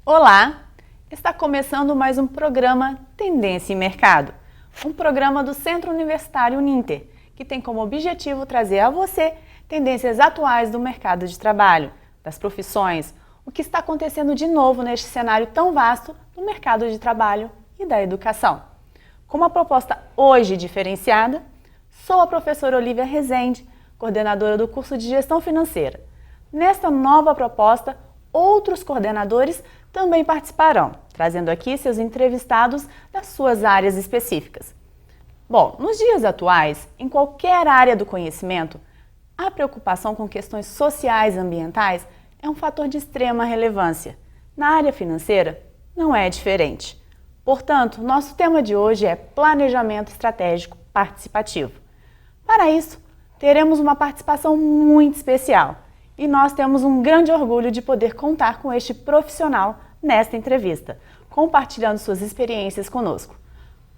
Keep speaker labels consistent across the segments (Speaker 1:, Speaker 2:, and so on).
Speaker 1: Olá! Está começando mais um programa Tendência em Mercado, um programa do Centro Universitário Uninter, que tem como objetivo trazer a você tendências atuais do mercado de trabalho, das profissões, o que está acontecendo de novo neste cenário tão vasto do mercado de trabalho e da educação. Com uma proposta hoje diferenciada, sou a professora Olívia Rezende, coordenadora do curso de Gestão Financeira. Nesta nova proposta, outros coordenadores também participarão, trazendo aqui seus entrevistados das suas áreas específicas. Bom, nos dias atuais, em qualquer área do conhecimento, a preocupação com questões sociais e ambientais é um fator de extrema relevância. Na área financeira, não é diferente. Portanto, nosso tema de hoje é Planejamento Estratégico Participativo. Para isso, teremos uma participação muito especial e nós temos um grande orgulho de poder contar com este profissional nesta entrevista, compartilhando suas experiências conosco.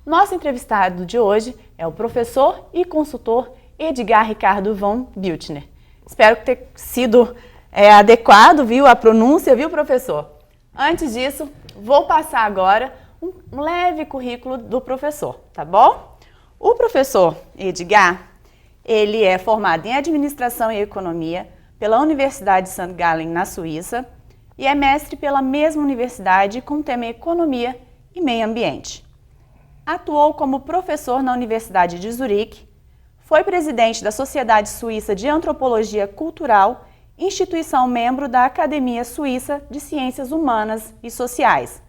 Speaker 1: Nosso entrevistado de hoje é o professor e consultor Edgar Ricardo von Büchner. Espero que tenha sido adequado, viu, a pronúncia, viu, professor? Antes disso, vou passar agora um leve currículo do professor, tá bom? O professor Edgar, ele é formado em Administração e Economia pela Universidade de St. Gallen, na Suíça, e é mestre pela mesma universidade com o tema Economia e Meio Ambiente. Atuou como professor na Universidade de Zurique, foi presidente da Sociedade Suíça de Antropologia Cultural, instituição membro da Academia Suíça de Ciências Humanas e Sociais.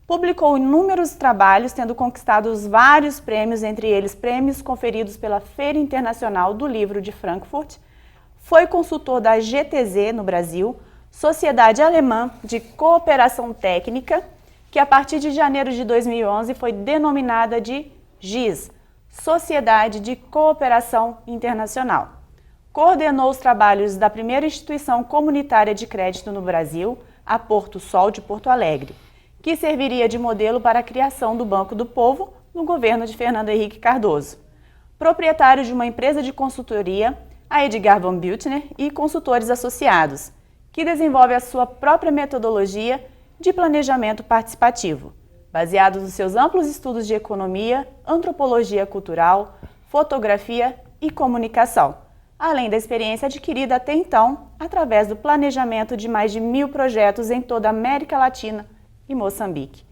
Speaker 1: Publicou inúmeros trabalhos, tendo conquistado vários prêmios, entre eles prêmios conferidos pela Feira Internacional do Livro de Frankfurt. Foi consultor da GTZ no Brasil, Sociedade Alemã de Cooperação Técnica, que a partir de janeiro de 2011 foi denominada de GIS, Sociedade de Cooperação Internacional. Coordenou os trabalhos da primeira instituição comunitária de crédito no Brasil, a Porto Sol de Porto Alegre, que serviria de modelo para a criação do Banco do Povo no governo de Fernando Henrique Cardoso. Proprietário de uma empresa de consultoria, a Edgar von Büchner e consultores associados, que desenvolve a sua própria metodologia de planejamento participativo, baseado nos seus amplos estudos de economia, antropologia cultural, fotografia e comunicação, além da experiência adquirida até então através do planejamento de mais de 1.000 projetos em toda a América Latina e Moçambique.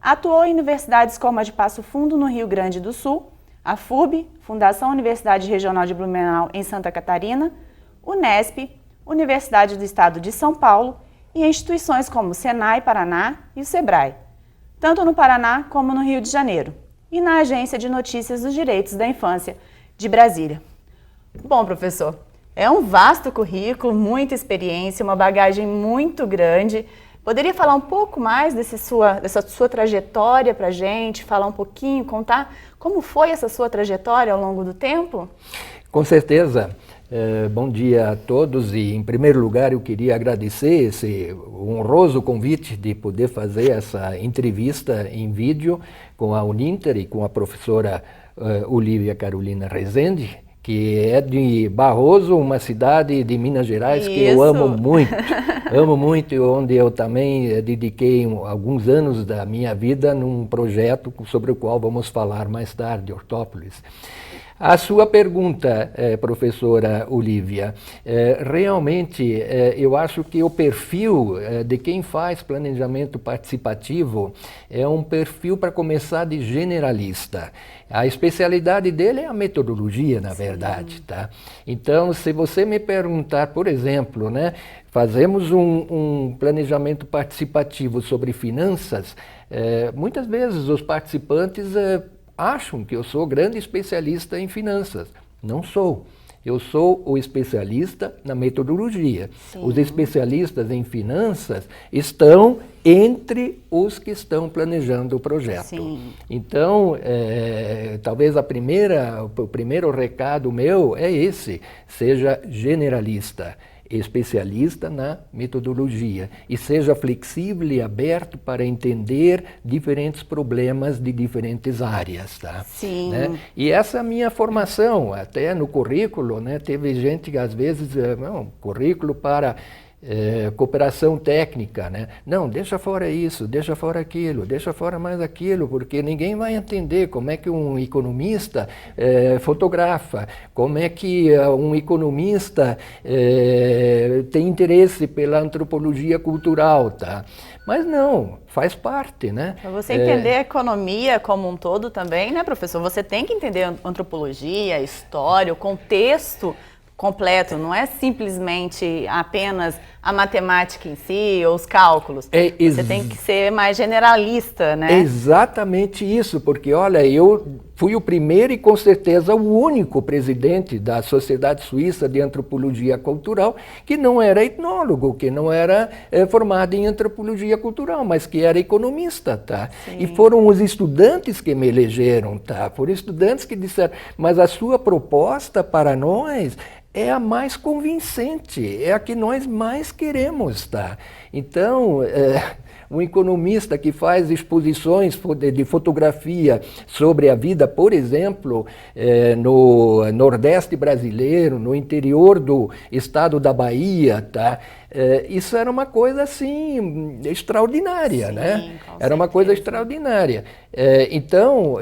Speaker 1: Atuou em universidades como a de Passo Fundo, no Rio Grande do Sul, a FURB, Fundação Universidade Regional de Blumenau, em Santa Catarina, Unesp, Universidade do Estado de São Paulo e em instituições como o Senai Paraná e o Sebrae, tanto no Paraná como no Rio de Janeiro, e na Agência de Notícias dos Direitos da Infância de Brasília. Bom, professor, é um vasto currículo, muita experiência, uma bagagem muito grande. Poderia falar um pouco mais dessa sua trajetória para a gente, falar um pouquinho, contar como foi essa sua trajetória ao longo do tempo?
Speaker 2: Com certeza. Bom dia a todos e, em primeiro lugar, eu queria agradecer esse honroso convite de poder fazer essa entrevista em vídeo com a Uninter e com a professora Olívia Carolina Rezende, que é de Barroso, uma cidade de Minas Gerais que eu amo muito, e onde eu também dediquei alguns anos da minha vida num projeto sobre o qual vamos falar mais tarde, Hortópolis. A sua pergunta, professora Olívia, realmente eu acho que o perfil de quem faz planejamento participativo é um perfil, para começar, de generalista. A especialidade dele é a metodologia, na verdade, tá? Então, se você me perguntar, por exemplo, né, fazemos um planejamento participativo sobre finanças, muitas vezes os participantes acham que eu sou grande especialista em finanças. Não sou. Eu sou o especialista na metodologia. Sim. Os especialistas em finanças estão entre os que estão planejando o projeto. Sim. Então, talvez o primeiro recado meu é esse: seja generalista, especialista na metodologia, e seja flexível e aberto para entender diferentes problemas de diferentes áreas, tá?
Speaker 1: Sim.
Speaker 2: Né? E essa é a minha formação, até no currículo, né? Teve gente que às vezes, currículo para cooperação técnica, né? Não, deixa fora isso, deixa fora aquilo, deixa fora mais aquilo, porque ninguém vai entender como é que um economista fotografa, como é que um economista tem interesse pela antropologia cultural, tá? Mas não, faz parte, né?
Speaker 1: Para você entender a economia como um todo também, né, professor? Você tem que entender a antropologia, a história, o contexto completo, não é simplesmente apenas a matemática em si ou os cálculos. Você tem que ser mais generalista, né?
Speaker 2: É exatamente isso, porque olha, eu fui o primeiro e com certeza o único presidente da Sociedade Suíça de Antropologia Cultural que não era etnólogo, que não era formado em antropologia cultural, mas que era economista, tá? Sim. E foram os estudantes que me elegeram, tá? Foram estudantes que disseram, mas a sua proposta para nós é a mais convincente, é a que nós mais queremos, tá? Então, um economista que faz exposições de fotografia sobre a vida, por exemplo, no Nordeste brasileiro, no interior do estado da Bahia, tá? Isso era uma coisa assim extraordinária, sim, né? Era uma coisa extraordinária. Então,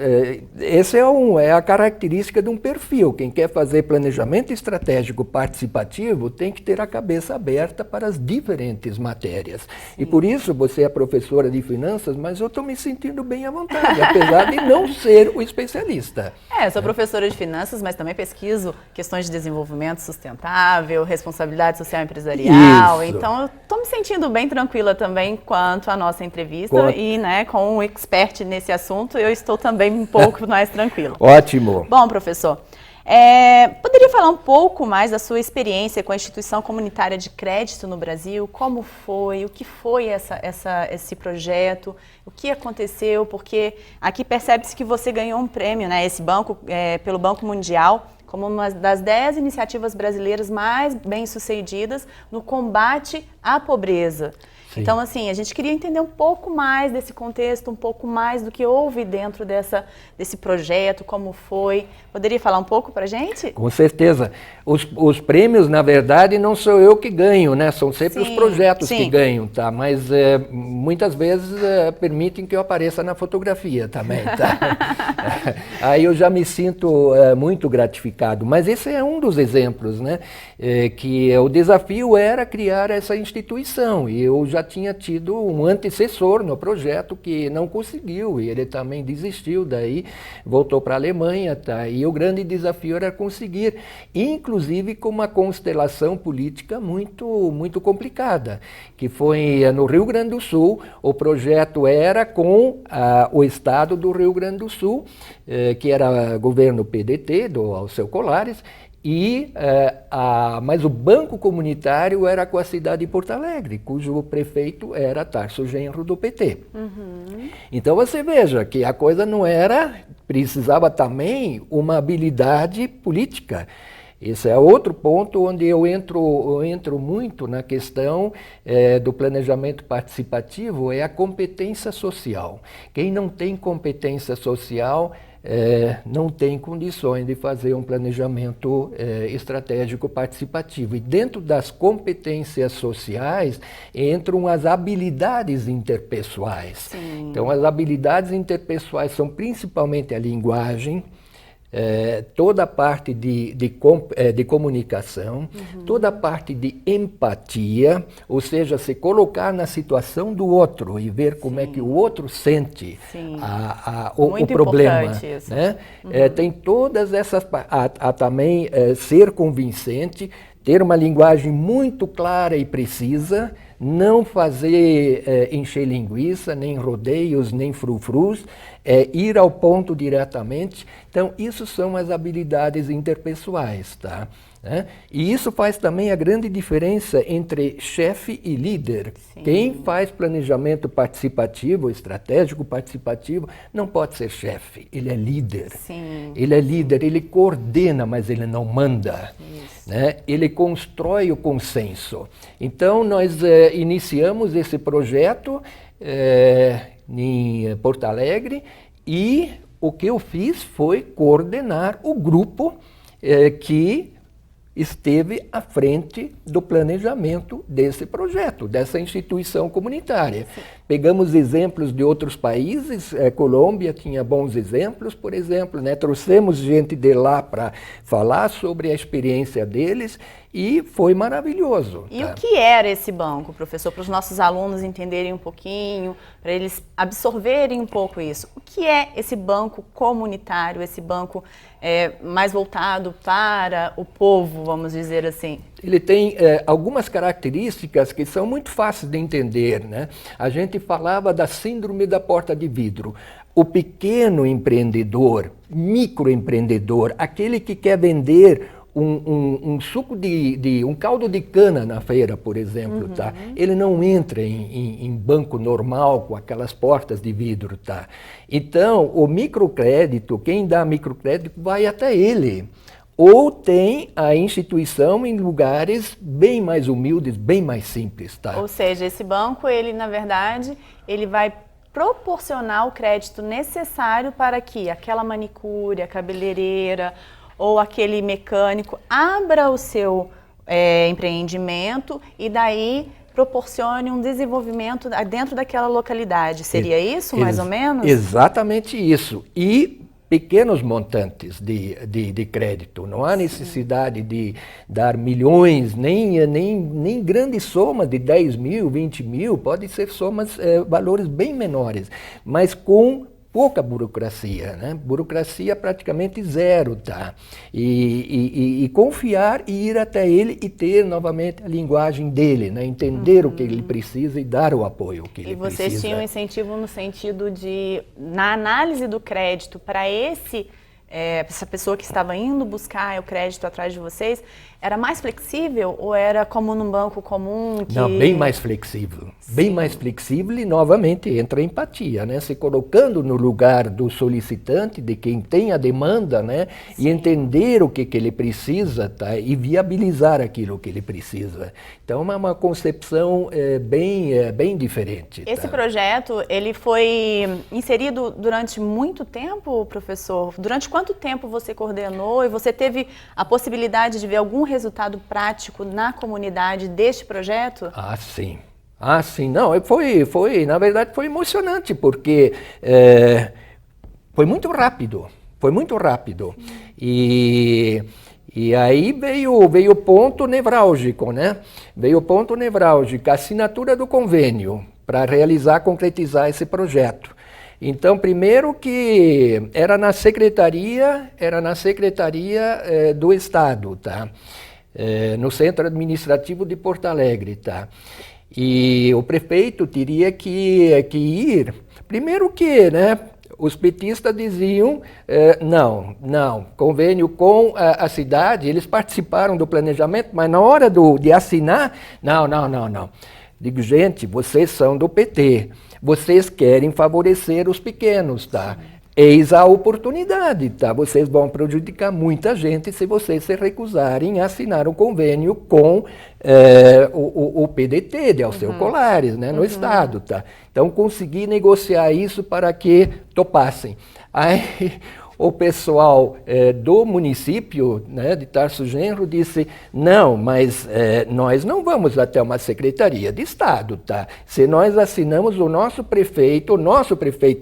Speaker 2: essa é a característica de um perfil. Quem quer fazer planejamento estratégico participativo tem que ter a cabeça aberta para as diferentes matérias. Sim. E por isso você é professora de finanças, mas eu estou me sentindo bem à vontade, apesar de não ser o especialista.
Speaker 1: Eu sou professora de finanças, mas também pesquiso questões de desenvolvimento sustentável, responsabilidade social empresarial. Isso. Então, eu estou me sentindo bem tranquila também quanto à nossa entrevista e, né, com um expert nesse assunto, eu estou também um pouco mais tranquila.
Speaker 2: Ótimo.
Speaker 1: Bom, professor, poderia falar um pouco mais da sua experiência com a instituição comunitária de crédito no Brasil? Como foi? O que foi esse projeto? O que aconteceu? Porque aqui percebe-se que você ganhou um prêmio, né? Esse banco, pelo Banco Mundial, como uma das 10 iniciativas brasileiras mais bem-sucedidas no combate à pobreza. Sim. Então, assim, a gente queria entender um pouco mais desse contexto, um pouco mais do que houve dentro desse projeto, como foi. Poderia falar um pouco para a gente?
Speaker 2: Com certeza. Os prêmios, na verdade, não sou eu que ganho, né? São sempre os projetos que ganham, tá? Mas muitas vezes permitem que eu apareça na fotografia também, tá? Aí eu já me sinto muito gratificado. Mas esse é um dos exemplos, né? Que o desafio era criar essa instituição. E eu já tinha tido um antecessor no projeto que não conseguiu, e ele também desistiu, daí voltou para a Alemanha, tá? E o grande desafio era conseguir, inclusive com uma constelação política muito complicada, que foi no Rio Grande do Sul. O projeto era com o estado do Rio Grande do Sul, que era governo PDT, do Alceu Colares, mas o banco comunitário era com a cidade de Porto Alegre, cujo prefeito era Tarso Genro do PT. Uhum. Então você veja que a coisa não era, precisava também uma habilidade política. Esse é outro ponto onde eu entro muito na questão do planejamento participativo, é a competência social. Quem não tem competência social não tem condições de fazer um planejamento estratégico participativo. E dentro das competências sociais entram as habilidades interpessoais. Sim. Então, as habilidades interpessoais são principalmente a linguagem, toda a parte de comunicação, toda a parte de empatia, ou seja, se colocar na situação do outro e ver como é que o outro sente o problema. Isso. Né? Tem todas essas... também ser convincente, ter uma linguagem muito clara e precisa, não fazer encher linguiça, nem rodeios, nem frufrus, ir ao ponto diretamente. Então, isso são as habilidades interpessoais, tá? E isso faz também a grande diferença entre chefe e líder. Sim. Quem faz planejamento participativo, estratégico participativo, não pode ser chefe, ele é líder. Sim. Ele é líder, ele coordena, mas ele não manda. Né? Ele constrói o consenso. Então, nós iniciamos esse projeto em Porto Alegre e o que eu fiz foi coordenar o grupo que esteve à frente do planejamento desse projeto, dessa instituição comunitária. Sim. Pegamos exemplos de outros países, Colômbia tinha bons exemplos, por exemplo, né? Trouxemos gente de lá para falar sobre a experiência deles e foi maravilhoso.
Speaker 1: E o que era esse banco, professor, para os nossos alunos entenderem um pouquinho, para eles absorverem um pouco isso? O que é esse banco comunitário, esse banco mais voltado para o povo, vamos dizer assim?
Speaker 2: Ele tem algumas características que são muito fáceis de entender, né? A gente falava da síndrome da porta de vidro. O pequeno empreendedor, microempreendedor, aquele que quer vender um suco um caldo de cana na feira, por exemplo, tá? Ele não entra em banco normal com aquelas portas de vidro, tá? Então, o microcrédito, quem dá microcrédito vai até ele. Ou tem a instituição em lugares bem mais humildes, bem mais simples, tá?
Speaker 1: Ou seja, esse banco, ele na verdade, ele vai proporcionar o crédito necessário para que aquela manicure, a cabeleireira ou aquele mecânico abra o seu empreendimento e daí proporcione um desenvolvimento dentro daquela localidade. Seria isso, mais ou menos?
Speaker 2: Exatamente isso. E pequenos montantes de crédito. Não há necessidade de dar milhões, nem grande soma de 10 mil, 20 mil, pode ser somas, valores bem menores, mas com pouca burocracia, né? Burocracia praticamente zero, tá? E confiar e ir até ele e ter novamente a linguagem dele, né? Entender o que ele precisa e dar o apoio que ele precisa.
Speaker 1: E vocês tinham incentivo no sentido de, na análise do crédito para essa pessoa que estava indo buscar o crédito atrás de vocês, era mais flexível ou era como num banco comum?
Speaker 2: Não, bem mais flexível. Sim. Bem mais flexível e novamente entra a empatia, né? Se colocando no lugar do solicitante, de quem tem a demanda, né? Sim. E entender o que ele precisa, tá? E viabilizar aquilo que ele precisa. Então é uma concepção bem diferente.
Speaker 1: Esse
Speaker 2: tá?
Speaker 1: projeto, ele foi inserido durante muito tempo, professor? Durante quanto tempo você coordenou e você teve a possibilidade de ver algum resultado prático na comunidade deste projeto?
Speaker 2: Ah, sim. Ah, sim. Não, na verdade, foi emocionante, porque foi muito rápido. Foi muito rápido. E aí veio o ponto nevrálgico, né? Veio o ponto nevrálgico, a assinatura do convênio para concretizar esse projeto. Então, primeiro que era na secretaria do Estado, tá? No Centro Administrativo de Porto Alegre, tá? E o prefeito teria que ir. Primeiro que, né? Os petistas diziam, não, convênio com a cidade, eles participaram do planejamento, mas na hora de assinar, não. Digo, gente, vocês são do PT, vocês querem favorecer os pequenos, tá? Eis a oportunidade, tá? Vocês vão prejudicar muita gente se vocês se recusarem a assinar um convênio com o PDT, de Alceu Colares, né, no Estado, tá? Então, consegui negociar isso para que topassem. Aí, o pessoal do município, né, de Tarso Genro disse, não, mas nós não vamos até uma secretaria de Estado, tá? Se nós assinamos o nosso prefeito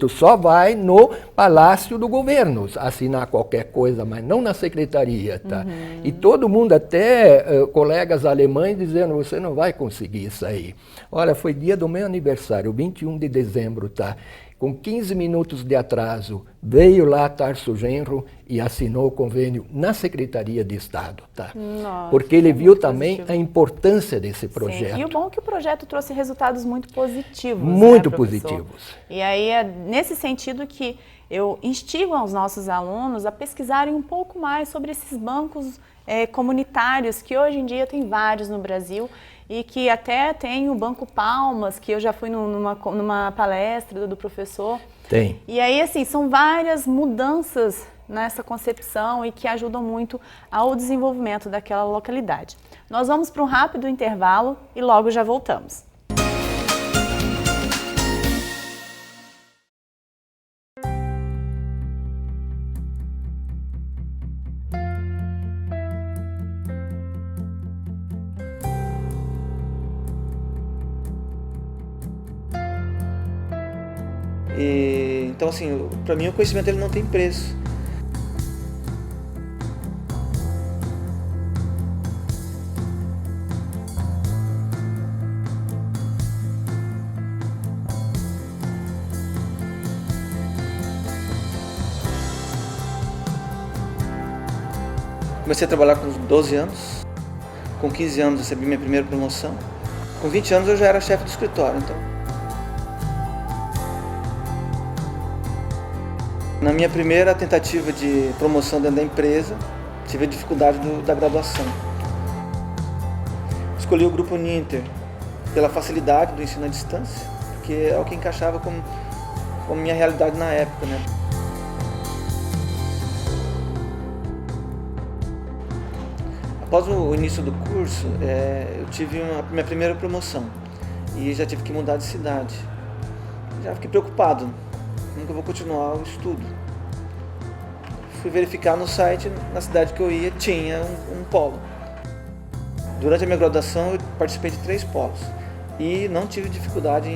Speaker 2: só vai no Palácio do Governo assinar qualquer coisa, mas não na secretaria, tá? E todo mundo, até colegas alemães, dizendo, você não vai conseguir isso aí. Olha, foi dia do meu aniversário, 21 de dezembro, tá? Com 15 minutos de atraso, veio lá Tarso Genro e assinou o convênio na Secretaria de Estado, tá? Nossa, porque ele viu também a importância desse projeto.
Speaker 1: Sim. E o bom é que o projeto trouxe resultados muito positivos.
Speaker 2: Muito positivos.
Speaker 1: E aí é nesse sentido que eu instigo aos nossos alunos a pesquisarem um pouco mais sobre esses bancos comunitários, que hoje em dia tem vários no Brasil, e que até tem o Banco Palmas, que eu já fui numa palestra do professor.
Speaker 2: Tem.
Speaker 1: E aí, assim, são várias mudanças nessa concepção e que ajudam muito ao desenvolvimento daquela localidade. Nós vamos para um rápido intervalo e logo já voltamos.
Speaker 3: Então, assim, para mim o conhecimento ele não tem preço. Comecei a trabalhar com 12 anos, com 15 anos recebi minha primeira promoção, com 20 anos eu já era chefe do escritório. Então, na minha primeira tentativa de promoção dentro da empresa, tive a dificuldade da graduação. Escolhi o Grupo Uninter pela facilidade do ensino à distância, porque é o que encaixava com minha realidade na época, né? Após o início do curso, eu tive minha primeira promoção e já tive que mudar de cidade. Já fiquei preocupado, como que eu vou continuar o estudo? Fui verificar no site, na cidade que eu ia, tinha um polo. Durante a minha graduação, eu participei de 3 polos e não tive dificuldade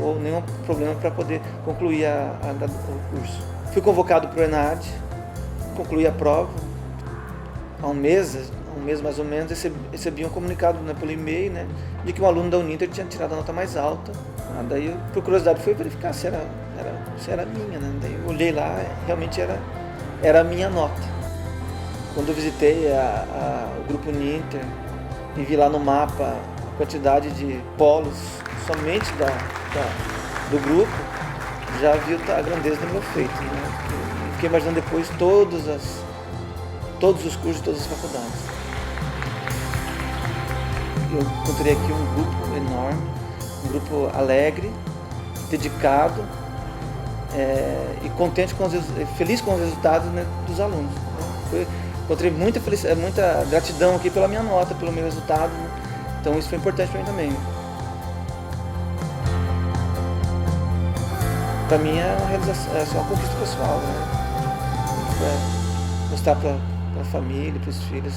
Speaker 3: ou nenhum problema para poder concluir o curso. Fui convocado para o ENAD, concluí a prova. Há um mês mais ou menos, recebi um comunicado, né, pelo e-mail, né, de que um aluno da Uninter tinha tirado a nota mais alta. Daí, por curiosidade, fui verificar se era minha, né? Daí eu olhei lá, realmente era a minha nota. Quando eu visitei o Grupo Uninter e vi lá no mapa a quantidade de polos somente do grupo, já vi a grandeza do meu feito, né? Fiquei imaginando depois todos os cursos de todas as faculdades. Eu encontrei aqui um grupo enorme, um grupo alegre, dedicado e contente feliz com os resultados, né, dos alunos. Encontrei muita gratidão aqui pela minha nota, pelo meu resultado, né? Então isso foi importante para mim também. Para mim é uma realização, é uma conquista pessoal, né? Mostrar para a família, para os filhos.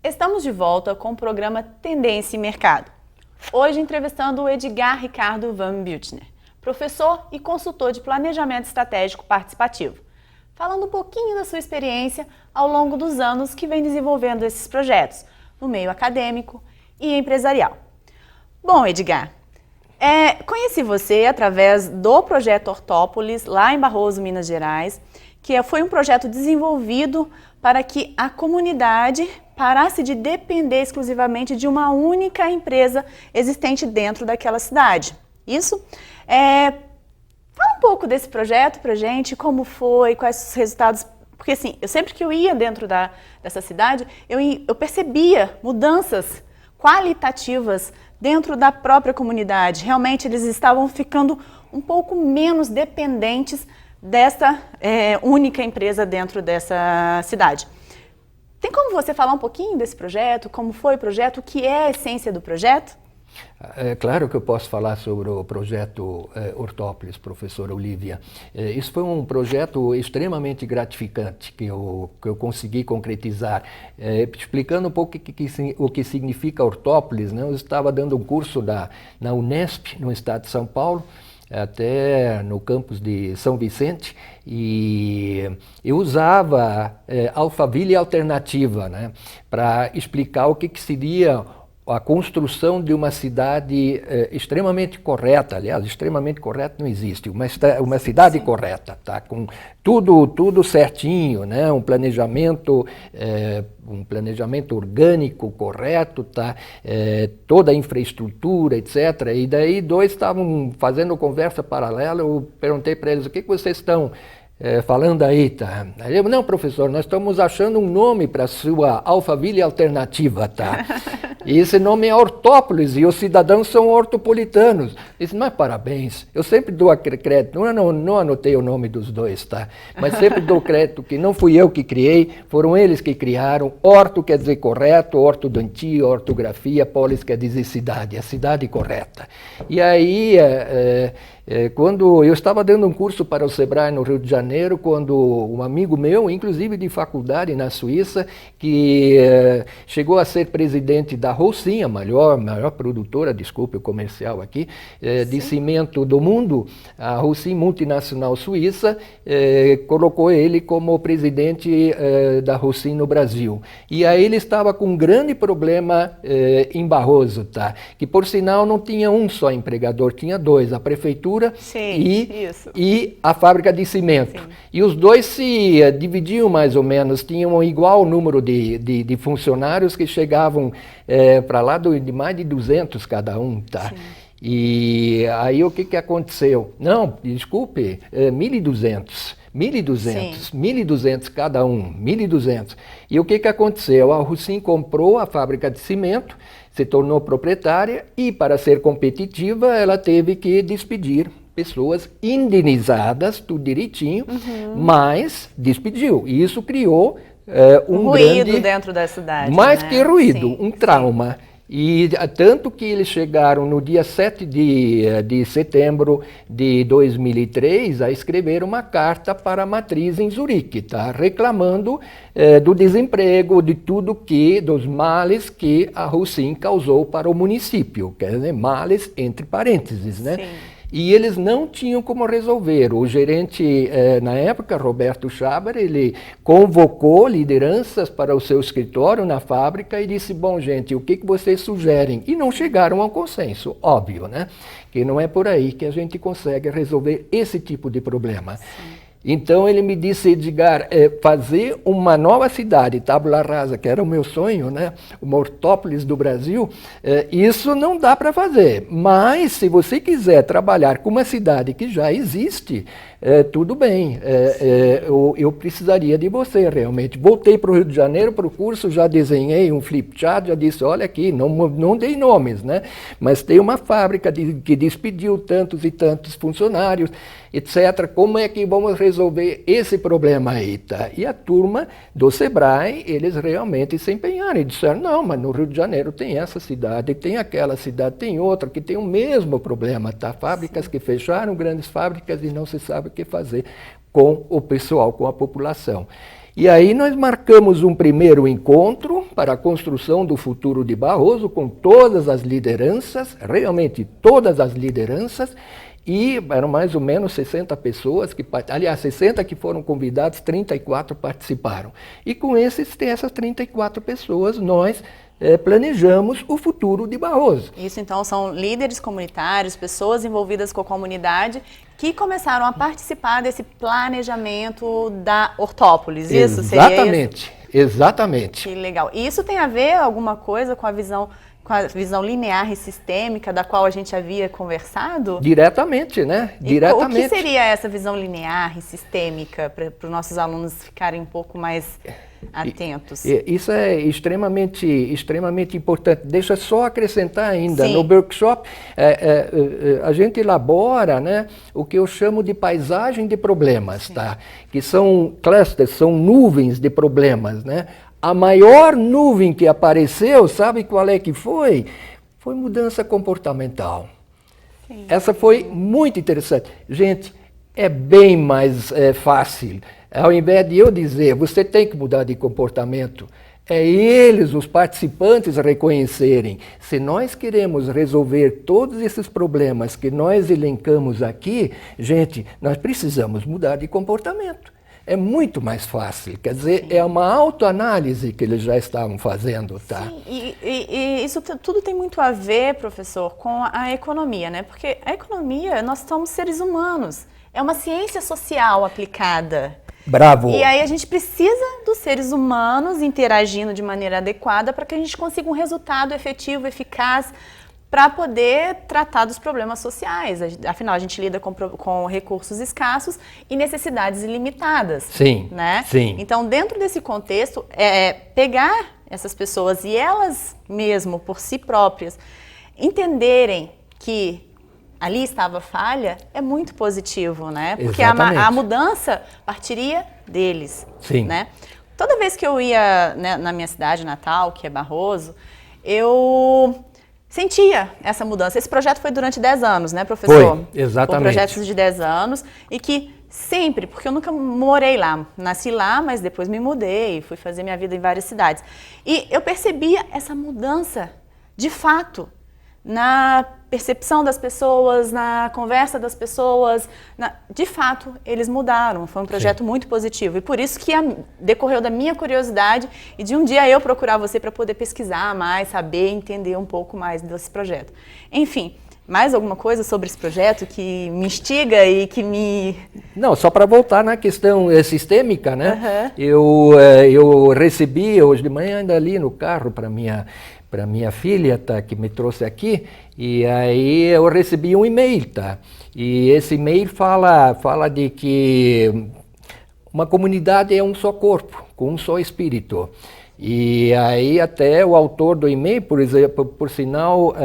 Speaker 1: Estamos de volta com o programa Tendência e Mercado. Hoje entrevistando o Edgar Ricardo Van Butner, professor e consultor de planejamento estratégico participativo, falando um pouquinho da sua experiência ao longo dos anos que vem desenvolvendo esses projetos no meio acadêmico e empresarial. Bom, Edgar, conheci você através do projeto Hortópolis, lá em Barroso, Minas Gerais, que foi um projeto desenvolvido para que a comunidade parasse de depender exclusivamente de uma única empresa existente dentro daquela cidade. Isso? Fala um pouco desse projeto pra gente, como foi, quais os resultados. Porque assim, sempre que eu ia dentro dessa cidade, eu percebia mudanças qualitativas dentro da própria comunidade. Realmente eles estavam ficando um pouco menos dependentes dessa única empresa dentro dessa cidade. Tem como você falar um pouquinho desse projeto, como foi o projeto, o que é a essência do projeto?
Speaker 2: É claro que eu posso falar sobre o projeto Hortópolis, professora Olívia. Isso foi um projeto extremamente gratificante que eu consegui concretizar. Explicando um pouco o que significa Hortópolis, né? Eu estava dando um curso na Unesp, no estado de São Paulo, até no campus de São Vicente, e eu usava Alphaville alternativa, né, para explicar o que seria a construção de uma cidade extremamente correta. Aliás, extremamente correta não existe, uma cidade correta, tá? Com tudo certinho, né? Um planejamento orgânico correto, tá? Toda a infraestrutura, etc. E daí 2 estavam fazendo conversa paralela. Eu perguntei para eles: o que vocês estão falando aí, tá? Aí eu, não, professor, nós estamos achando um nome para a sua Alphaville alternativa, tá? E esse nome é Hortópolis e os cidadãos são hortopolitanos. Eu disse, mas parabéns, eu sempre dou crédito, não anotei o nome dos 2, tá? Mas sempre dou crédito que não fui eu que criei, foram eles que criaram. Horto quer dizer correto, ortodontia, ortografia, polis quer dizer cidade, a cidade correta. E aí Quando eu estava dando um curso para o Sebrae no Rio de Janeiro, quando um amigo meu, inclusive de faculdade na Suíça, que chegou a ser presidente da Holcim, a maior produtora, desculpe o comercial aqui, de cimento do mundo, a Holcim multinacional suíça, colocou ele como presidente da Holcim no Brasil. E aí ele estava com um grande problema em Barroso, tá? Que por sinal não tinha um só empregador, tinha dois, a prefeitura e a fábrica de cimento. Sim. E os dois se dividiam mais ou menos, tinham um igual número de funcionários que chegavam para lá de mais de 200 cada um, tá? Sim. E aí o que aconteceu? Não, desculpe, 1.200. 1.200 cada um, 1.200. E o que aconteceu? A Holcim comprou a fábrica de cimento, se tornou proprietária e, para ser competitiva, ela teve que despedir pessoas indenizadas, tudo direitinho, mas despediu. E isso criou um
Speaker 1: ruído
Speaker 2: grande,
Speaker 1: dentro da cidade.
Speaker 2: Mais
Speaker 1: né?
Speaker 2: que ruído,
Speaker 1: Sim,
Speaker 2: um trauma. E tanto que eles chegaram no dia 7 de setembro de 2003 a escrever uma carta para a matriz em Zurique, tá? Reclamando do desemprego, de tudo dos males que a Holcim causou para o município, quer dizer, males entre parênteses, né? Sim. E eles não tinham como resolver. O gerente, na época, Roberto Schaber, ele convocou lideranças para o seu escritório na fábrica e disse, bom, gente, o que vocês sugerem? E não chegaram ao consenso, óbvio, né? Que não é por aí que a gente consegue resolver esse tipo de problema. Sim. Então ele me disse, Edgar, fazer uma nova cidade, Tabula Rasa, que era o meu sonho, né? Uma Hortópolis do Brasil, isso não dá para fazer. Mas se você quiser trabalhar com uma cidade que já existe, tudo bem, eu precisaria de você realmente. Voltei para o Rio de Janeiro para o curso, já desenhei um flipchart, já disse, olha aqui, não dei nomes, né? Mas tem uma fábrica que despediu tantos e tantos funcionários, etc. Como é que vamos resolver esse problema aí, tá? E a turma do Sebrae, eles realmente se empenharam e disseram, não, mas no Rio de Janeiro tem essa cidade, tem aquela cidade, tem outra que tem o mesmo problema, tá? Fábricas que fecharam, grandes fábricas e não se sabe o que fazer com o pessoal, com a população. E aí nós marcamos um primeiro encontro para a construção do futuro de Barroso com todas as lideranças, realmente todas as lideranças, e eram mais ou menos 60 pessoas, aliás, 60 que foram convidados, 34 participaram. E com essas 34 pessoas, nós planejamos o futuro de Barroso.
Speaker 1: Isso, então, são líderes comunitários, pessoas envolvidas com a comunidade, que começaram a participar desse planejamento da Hortópolis. Isso
Speaker 2: exatamente,
Speaker 1: seria isso?
Speaker 2: Exatamente.
Speaker 1: Que legal. E isso tem a ver alguma coisa com a visão linear e sistêmica da qual a gente havia conversado?
Speaker 2: Diretamente, né? Diretamente.
Speaker 1: O que seria essa visão linear e sistêmica para os nossos alunos ficarem um pouco mais atentos?
Speaker 2: Isso é extremamente importante. Deixa só acrescentar ainda,
Speaker 1: Sim.
Speaker 2: No workshop a gente elabora, né, o que eu chamo de paisagem de problemas, Sim. Tá? Que são clusters, são nuvens de problemas, né? A maior nuvem que apareceu, sabe qual é que foi? Foi mudança comportamental. Sim. Essa foi muito interessante. Gente, é bem mais fácil. Ao invés de eu dizer, você tem que mudar de comportamento, é eles, os participantes, reconhecerem. Se nós queremos resolver todos esses problemas que nós elencamos aqui, gente, nós precisamos mudar de comportamento. É muito mais fácil, quer dizer, Sim. É uma autoanálise que eles já estavam fazendo, tá?
Speaker 1: Sim, e isso tudo tem muito a ver, professor, com a economia, né? Porque a economia, nós somos seres humanos, é uma ciência social aplicada.
Speaker 2: Bravo!
Speaker 1: E aí a gente precisa dos seres humanos interagindo de maneira adequada para que a gente consiga um resultado efetivo, eficaz, para poder tratar dos problemas sociais. Afinal, a gente lida com recursos escassos e necessidades ilimitadas.
Speaker 2: Sim,
Speaker 1: né?
Speaker 2: Sim.
Speaker 1: Então, dentro desse contexto, pegar essas pessoas e elas mesmo, por si próprias, entenderem que ali estava falha, é muito positivo, né? Porque a mudança partiria deles.
Speaker 2: Sim.
Speaker 1: Né? Toda vez que eu ia, né, na minha cidade natal, que é Barroso, eu sentia essa mudança. Esse projeto foi durante 10 anos, né, professor?
Speaker 2: Foi, exatamente.
Speaker 1: Foi projetos de 10 anos e que sempre, porque eu nunca morei lá, nasci lá, mas depois me mudei, fui fazer minha vida em várias cidades. E eu percebia essa mudança, de fato, na percepção das pessoas, na conversa das pessoas. De fato, eles mudaram. Foi um projeto muito positivo. E por isso que decorreu da minha curiosidade e de um dia eu procurar você para poder pesquisar mais, saber, entender um pouco mais desse projeto. Enfim, mais alguma coisa sobre esse projeto que me instiga e que me...
Speaker 2: Não, só para voltar na questão sistêmica, né? Eu recebi hoje de manhã ainda ali no carro para minha filha, tá, que me trouxe aqui, e aí eu recebi um e-mail, tá? E esse e-mail fala de que uma comunidade é um só corpo, com um só espírito. E aí até o autor do e-mail, por exemplo, por sinal,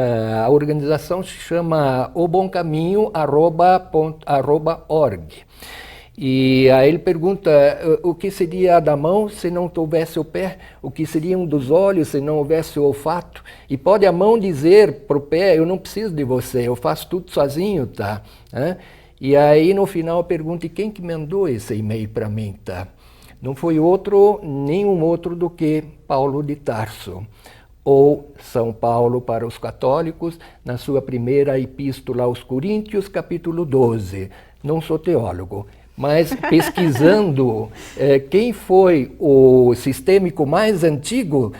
Speaker 2: a organização se chama obomcaminho@org. E aí ele pergunta o que seria da mão se não houvesse o pé, o que seria dos olhos se não houvesse o olfato. E pode a mão dizer para o pé, eu não preciso de você, eu faço tudo sozinho, tá? E aí no final eu pergunto, e quem que mandou esse e-mail para mim, tá? Não foi nenhum outro do que Paulo de Tarso, ou São Paulo para os católicos, na sua primeira epístola aos Coríntios, capítulo 12. Não sou teólogo, mas pesquisando quem foi o sistêmico mais antigo,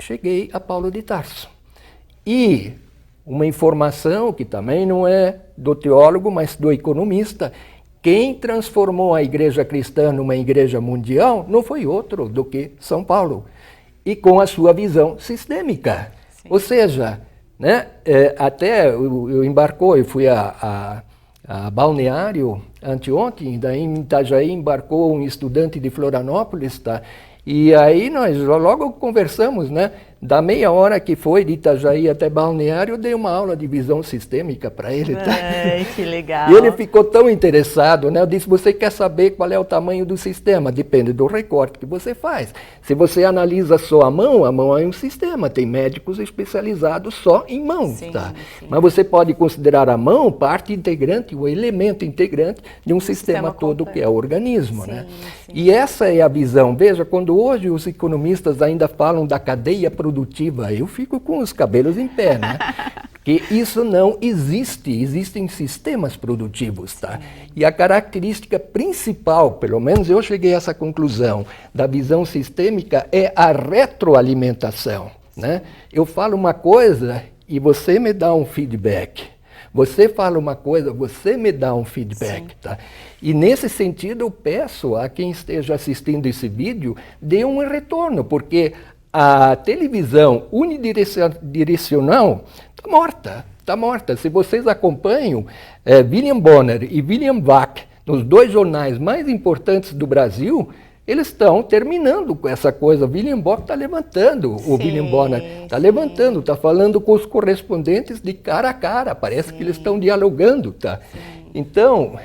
Speaker 2: cheguei a Paulo de Tarso. E uma informação que também não é do teólogo, mas do economista, quem transformou a igreja cristã numa igreja mundial não foi outro do que São Paulo, e com a sua visão sistêmica. Sim. Ou seja, né, até eu fui a Balneário anteontem, daí em Itajaí embarcou um estudante de Florianópolis, tá? E aí nós logo conversamos, né? Da meia hora que foi de Itajaí até Balneário, eu dei uma aula de visão sistêmica para ele. Tá?
Speaker 1: Ai, que legal.
Speaker 2: E ele ficou tão interessado, né? Eu disse, você quer saber qual é o tamanho do sistema? Depende do recorte que você faz. Se você analisa só a mão é um sistema. Tem médicos especializados só em mão. Sim, tá? Sim. Mas você pode considerar a mão parte integrante, o elemento integrante de um sistema todo que é o organismo. Sim, né? Sim. E essa é a visão. Veja, quando hoje os economistas ainda falam da cadeia produtiva, eu fico com os cabelos em pé, né? Porque isso não existe, existem sistemas produtivos, tá? E a característica principal, pelo menos eu cheguei a essa conclusão, da visão sistêmica é a retroalimentação, né? Eu falo uma coisa e você me dá um feedback. Você fala uma coisa, você me dá um feedback, tá? E nesse sentido eu peço a quem esteja assistindo esse vídeo, dê um retorno, porque a televisão unidirecional está morta. Se vocês acompanham William Bonner e William Vac nos dois jornais mais importantes do Brasil, eles estão terminando com essa coisa. William Vac está levantando, o William Bonner está levantando, está falando com os correspondentes de cara a cara, parece que eles estão dialogando. Tá? Então,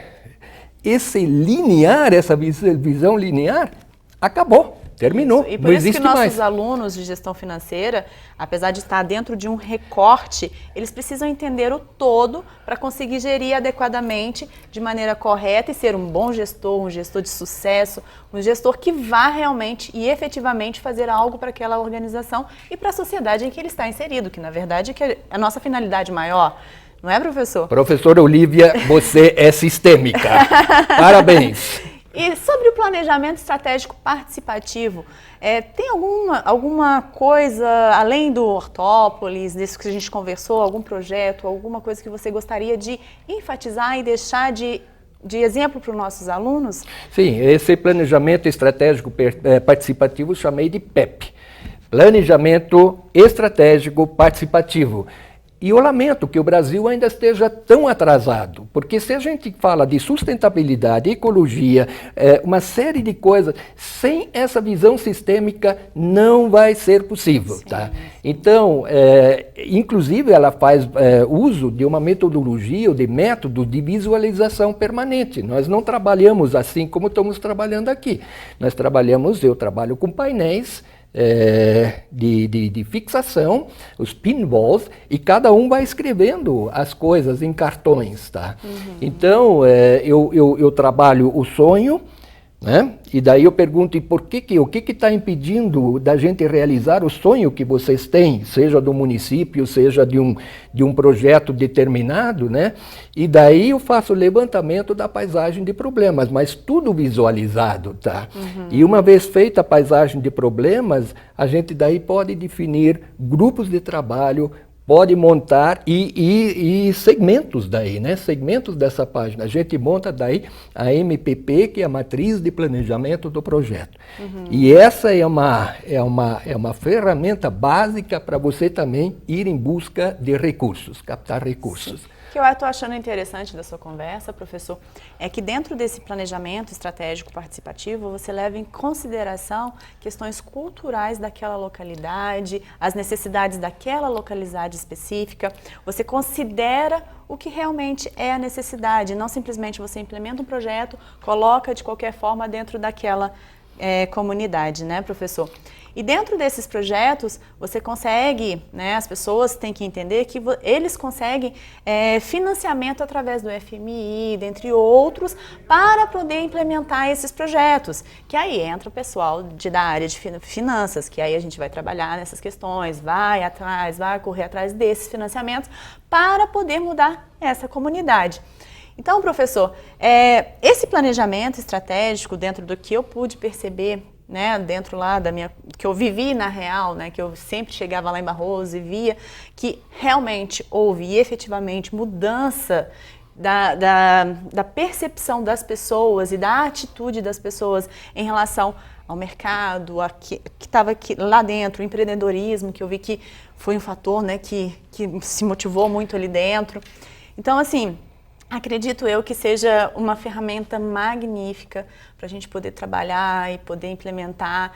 Speaker 2: esse linear, essa visão linear, acabou. Terminou,
Speaker 1: isso. E por isso que nossos alunos de gestão financeira, apesar de estar dentro de um recorte, eles precisam entender o todo para conseguir gerir adequadamente, de maneira correta e ser um bom gestor, um gestor de sucesso, um gestor que vá realmente e efetivamente fazer algo para aquela organização e para a sociedade em que ele está inserido, que na verdade é a nossa finalidade maior. Não é, professor? Professora
Speaker 2: Olívia, você é sistêmica. Parabéns.
Speaker 1: E sobre o planejamento estratégico participativo, tem alguma coisa, além do Hortópolis, disso que a gente conversou, algum projeto, alguma coisa que você gostaria de enfatizar e deixar de exemplo para os nossos alunos?
Speaker 2: Sim, esse planejamento estratégico participativo eu chamei de PEP. Planejamento Estratégico Participativo. E eu lamento que o Brasil ainda esteja tão atrasado, porque se a gente fala de sustentabilidade, ecologia, uma série de coisas, sem essa visão sistêmica não vai ser possível. Sim, tá? Sim. Então, inclusive ela faz uso de uma metodologia ou de método de visualização permanente. Nós não trabalhamos assim como estamos trabalhando aqui. Eu trabalho com painéis, de fixação, os pinballs, e cada um vai escrevendo as coisas em cartões, tá? Então, eu trabalho o sonho, né? E daí eu pergunto, o que está impedindo da gente realizar o sonho que vocês têm, seja do município, seja de um projeto determinado, né? E daí eu faço o levantamento da paisagem de problemas, mas tudo visualizado, tá? E uma vez feita a paisagem de problemas, a gente daí pode definir grupos de trabalho, pode montar e segmentos daí, né? Segmentos dessa página. A gente monta daí a MPP, que é a matriz de planejamento do projeto. E essa é uma ferramenta básica para você também ir em busca de recursos, captar recursos.
Speaker 1: Sim. O que eu estou achando interessante da sua conversa, professor, é que dentro desse planejamento estratégico participativo, você leva em consideração questões culturais daquela localidade, as necessidades daquela localidade específica, você considera o que realmente é a necessidade, não simplesmente você implementa um projeto, coloca de qualquer forma dentro daquela comunidade, né, professor? E dentro desses projetos, você consegue, né, as pessoas têm que entender que eles conseguem financiamento através do FMI, dentre outros, para poder implementar esses projetos. Que aí entra o pessoal da área de finanças, que aí a gente vai trabalhar nessas questões, vai correr atrás desses financiamentos para poder mudar essa comunidade. Então, professor, esse planejamento estratégico, dentro do que eu pude perceber, né, dentro lá que eu vivi na real, né, que eu sempre chegava lá em Barroso e via que realmente houve efetivamente mudança da percepção das pessoas e da atitude das pessoas em relação ao mercado, que estava lá dentro, o empreendedorismo, que eu vi que foi um fator, né, que se motivou muito ali dentro. Então, assim, acredito eu que seja uma ferramenta magnífica para a gente poder trabalhar e poder implementar.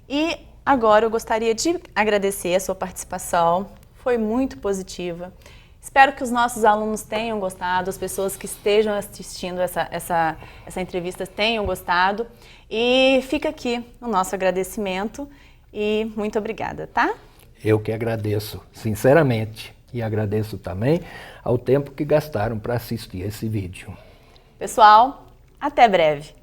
Speaker 1: E agora eu gostaria de agradecer a sua participação, foi muito positiva. Espero que os nossos alunos tenham gostado, as pessoas que estejam assistindo essa entrevista tenham gostado. E fica aqui o nosso agradecimento e muito obrigada, tá?
Speaker 2: Eu que agradeço, sinceramente. E agradeço também ao tempo que gastaram para assistir esse vídeo.
Speaker 1: Pessoal, até breve!